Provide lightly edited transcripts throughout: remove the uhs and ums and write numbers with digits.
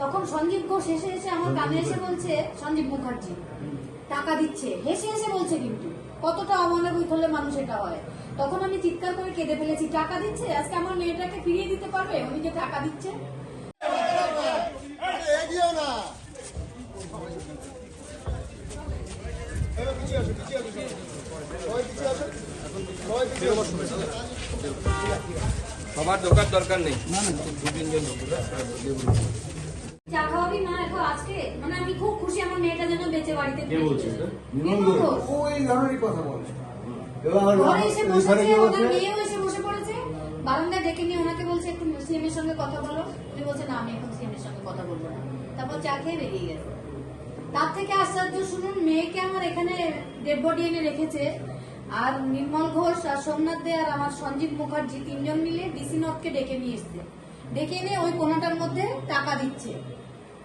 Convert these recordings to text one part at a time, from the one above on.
তখন সঞ্জীব ঘোষ হেসে হেসে আমার কানে এসে বলছে, সঞ্জীব মুখার্জি টাকা দিচ্ছে, হেসে হেসে বলছে। কিন্তু কতটা অমানবিক হলে মানুষ এটা হয়। তখন আমি চিৎকার করে কেঁদে ফেলেছি, টাকা দিচ্ছে, আজকে আমার মেয়েটাকে ফিরিয়ে দিতে পারবে উনি যে টাকা দিচ্ছে। সবার দরকার নেই, দু তিনজন চা খাওয়াবি মা এখন আজকে? মানে আমি খুব খুশি আমার মেয়েটা যেন বেঁচে বাড়িতে ঘরে এসে বসেছে, ওনার মেয়েও এসে বসে পড়েছে বারান্দায়, ডেকে নিয়ে ওনাকে বলছে একটু সিএম এর সঙ্গে কথা বলো। উনি বলছে না আমি এখন সিএম এর সঙ্গে কথা বলবো না। তারপর চা খেয়ে বেরিয়ে গেছে। তার থেকে আশ্চর্য শুনুন, মেয়েকে আমার এখানে ডেড বডি এনে রেখেছে, আর নির্মল ঘোষ আর সোমনাথ দে আর আমার সঞ্জীব মুখার্জি তিনজন মিলে ডিসি নর্থকে ডেকে নিয়ে এসছে। ডেকে এনে ওই কোনাটার মধ্যে টাকা দিচ্ছে।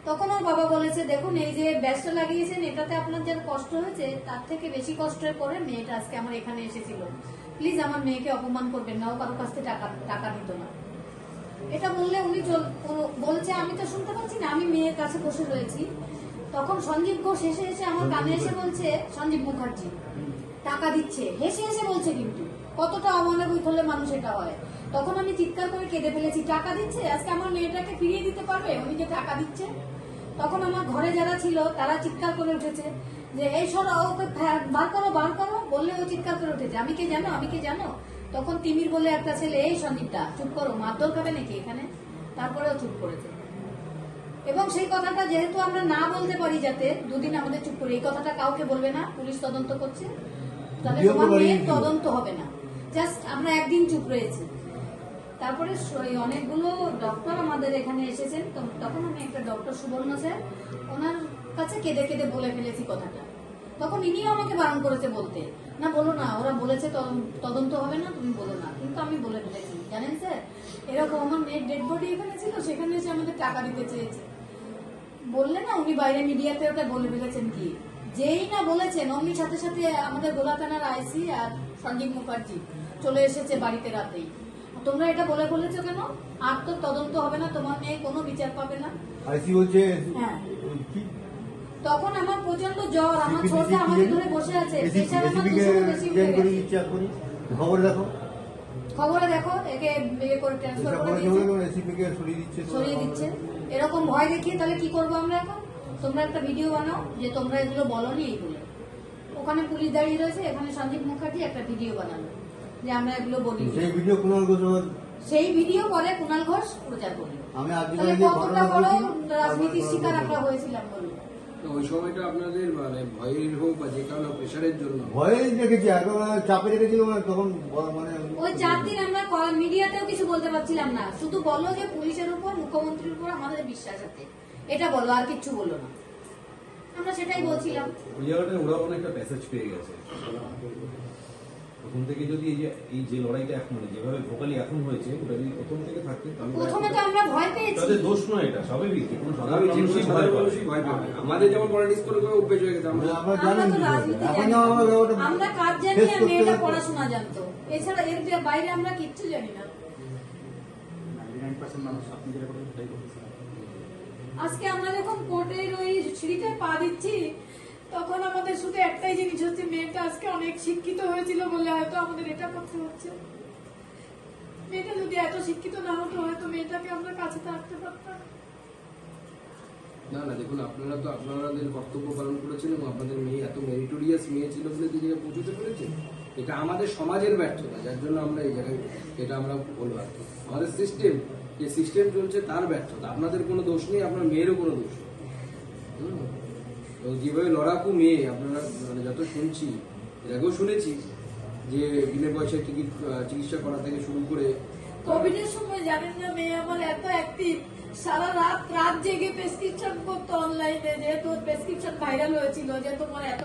তখন ওর বাবা বলেছে, দেখুন এই যে ব্যাসটা লাগিয়েছেন এটাতে আপনার যার কষ্ট হয়েছে তার থেকে বেশি কষ্টের পরে মেয়েটা আজকে আমার এখানে এসেছিল। প্লিজ আমার মেয়েকে অপমান করবেন না, ও কারোর কাছ থেকে টাকা নিত না। এটা বললে উনি বলছে, আমি তো শুনতে পাচ্ছি না, আমি মেয়ের কাছে বসে রয়েছি। তখন সঞ্জীব ঘোষ হেসে হেসে আমার কানে এসে বলছে, সঞ্জীব মুখার্জি টাকা দিচ্ছে, হেসে হেসে বলছে। কিন্তু কতটা অমানবিক হলে মানুষ এটা হয়। তখন আমি চিৎকার করে কেঁদে ফেলেছি, টাকা দিচ্ছে, আজকে আমার মেয়েটাকে ফিরিয়ে দিতে পারবে উনি যে টাকা দিচ্ছে। তখন আমার ঘরে যারা ছিল তারা চিৎকার করে উঠেছে যে এই সরো, ওকে বার করো বললে ও চিৎকার করে উঠেছে, আমি কে জানো। তখন তিমির বলে একটা ছেলে, এই সন্দীপটা চুপ করো, মারধর খাবে নাকি এখানে, তারপরেও চুপ করেছে। এবং সেই কথাটা যেহেতু আমরা না বলতে পারি, যাতে দুদিন আমাদের চুপ করি, এই কথাটা কাউকে বলবে না, পুলিশ তদন্ত করছে, তাহলে তোমার মেয়ের তদন্ত হবে না। জাস্ট আমরা একদিন চুপ রয়েছি। তারপরে অনেকগুলো ডক্টর আমাদের এখানে এসেছেন, তখন আমি একটা ডক্টর সুবর্ণ স্যার, ওনার কাছে কেঁদে কেঁদে বলে ফেলেছি কথাটা। তখন ইনিও আমাকে বারণ করেছে বলতে, না বলো না, ওরা বলেছে তদন্ত হবে না, তুমি বলো না। কিন্তু আমি বলে ফেলেছি, জানেন স্যার এরকম আমার মেয়ের ডেড বডি এখানে ছিল, সেখানে এসে আমাদের টাকা দিতে চেয়েছে। বললে না উনি বাইরে মিডিয়াতে ওটা বলে ফেলেছেন। কি যেই না বলেছেন অমনি সাথে সাথে আমাদের গোলা থানার আইসি আর সঞ্জীব মুখার্জি চলে এসেছে বাড়িতে রাতেই। তোমরা এটা বলে বলেছো কেন? আর তো তদন্ত হবে না, তোমার মেয়ে কোনো বিচার পাবে না। আইসি বলছে হ্যাঁ। তখন আমার প্রচন্ড জ্বর, আমার ছোটটা আমাকে ধরে বসে আছে, প্রেসার আমার 200 বেশি উঠে গেছে। খবরে দেখো একে বিয়ে করে ট্রান্সফার করে দিয়েছে, সরিয়ে দিচ্ছে। এরকম ভয় দেখিয়ে তাহলে কি করবো আমরা এখন? তোমরা একটা ভিডিও বানাও যে তোমরা এগুলো বলনি, এইগুলো ওখানে পুলিশ দাঁড়িয়ে রয়েছে, এখানে সঞ্জীব মুখার্জি একটা ভিডিও বানালো যে আমরা এগুলো বলি। সেই ভিডিও পরে কুণাল ঘোষ প্রচার করলো। তাহলে কতটা বড় রাজনীতির শিকার আমরা হয়েছিলাম বলুন। ওই সময়টা আপনাদের মানে ভয়ের হোক বা যে কারণে প্রেশারের জন্য ভয়ে রেখেছি, চাপে রেখেছিল, তখন মানে ওই 4 দিন আমরা মিডিয়াতেও কিছু বলতে পারছিলাম না। শুধু বলো যে পুলিশের উপর, মুখ্যমন্ত্রীর উপর আমাদের বিশ্বাস আছে, এটা বলো, আর কিচ্ছু বললো না। আমরা সেটাই বলছিলাম। ওই জায়গাটায় ওরা একটা প্যাসেজ পেয়ে গেছে প্রথম থেকে। যদি এই যে লড়াইটা এখন যেভাবে ভোকালি এখন হয়েছে, ওটা যদি প্রথম থেকে থাকতে, প্রথমে তো আমরা ভয় পেয়েছি। তাদের দোষ নয়, এটা স্বাভাবিক, যে কোনো সাধারণ মানুষই ভয় পায়। আমাদের যেমন পলিটিক্স করে অভ্যেস হয়ে গেছে, আমরা কাজ জানি আর মেয়েটা পড়াশোনা জানতো, এছাড়া এর বাইরে আমরা কিচ্ছু জানি না। আজকে আমরা যখন কোর্টের ওই সিঁড়িতে পা দিচ্ছি, তখন আমাদের শুধু একটাই জিনিস হচ্ছে, মেয়েটা আজকে অনেক শিক্ষিত হয়েছিল বলে হয়তো আমাদের এটা করতে হচ্ছে। মেয়েটা যদি এত শিক্ষিত না হতো, হয়তো মেয়েটাকে আমরা কাছে থাকতে পারতাম না। দেখুন, আপনারা তো আপনাদের কর্তব্য পালন করেছেন এবং আপনাদের মেয়ে এত মেরিটোরিয়াস মেয়ে ছিল বলে যে জায়গায় পৌঁছতে পেরেছে। এটা আমাদের সমাজের ব্যর্থতা, যার জন্য আমরা এই জায়গায় এটা আমরা বলবো আর কি। আমাদের সিস্টেম, যে সিস্টেম চলছে তার ব্যর্থতা, আপনাদের কোনো দোষ নেই, আপনার মেয়েরও কোনো দোষ নেই। তো যেভাবে লড়াকু মেয়ে, আপনারা মানে যত শুনছি, এর আগেও শুনেছি যে বিনা পয়সায় চিকিৎসা করা থেকে শুরু করে। কোভিডের সময় জানেন না, মেয়ে আমার এত অ্যাক্টিভ, সারা রাত জেগে প্রেসক্রিপশন করতো অনলাইনে, যেহেতু প্রেসক্রিপশন ভাইরাল হয়েছিল যে তোমার এত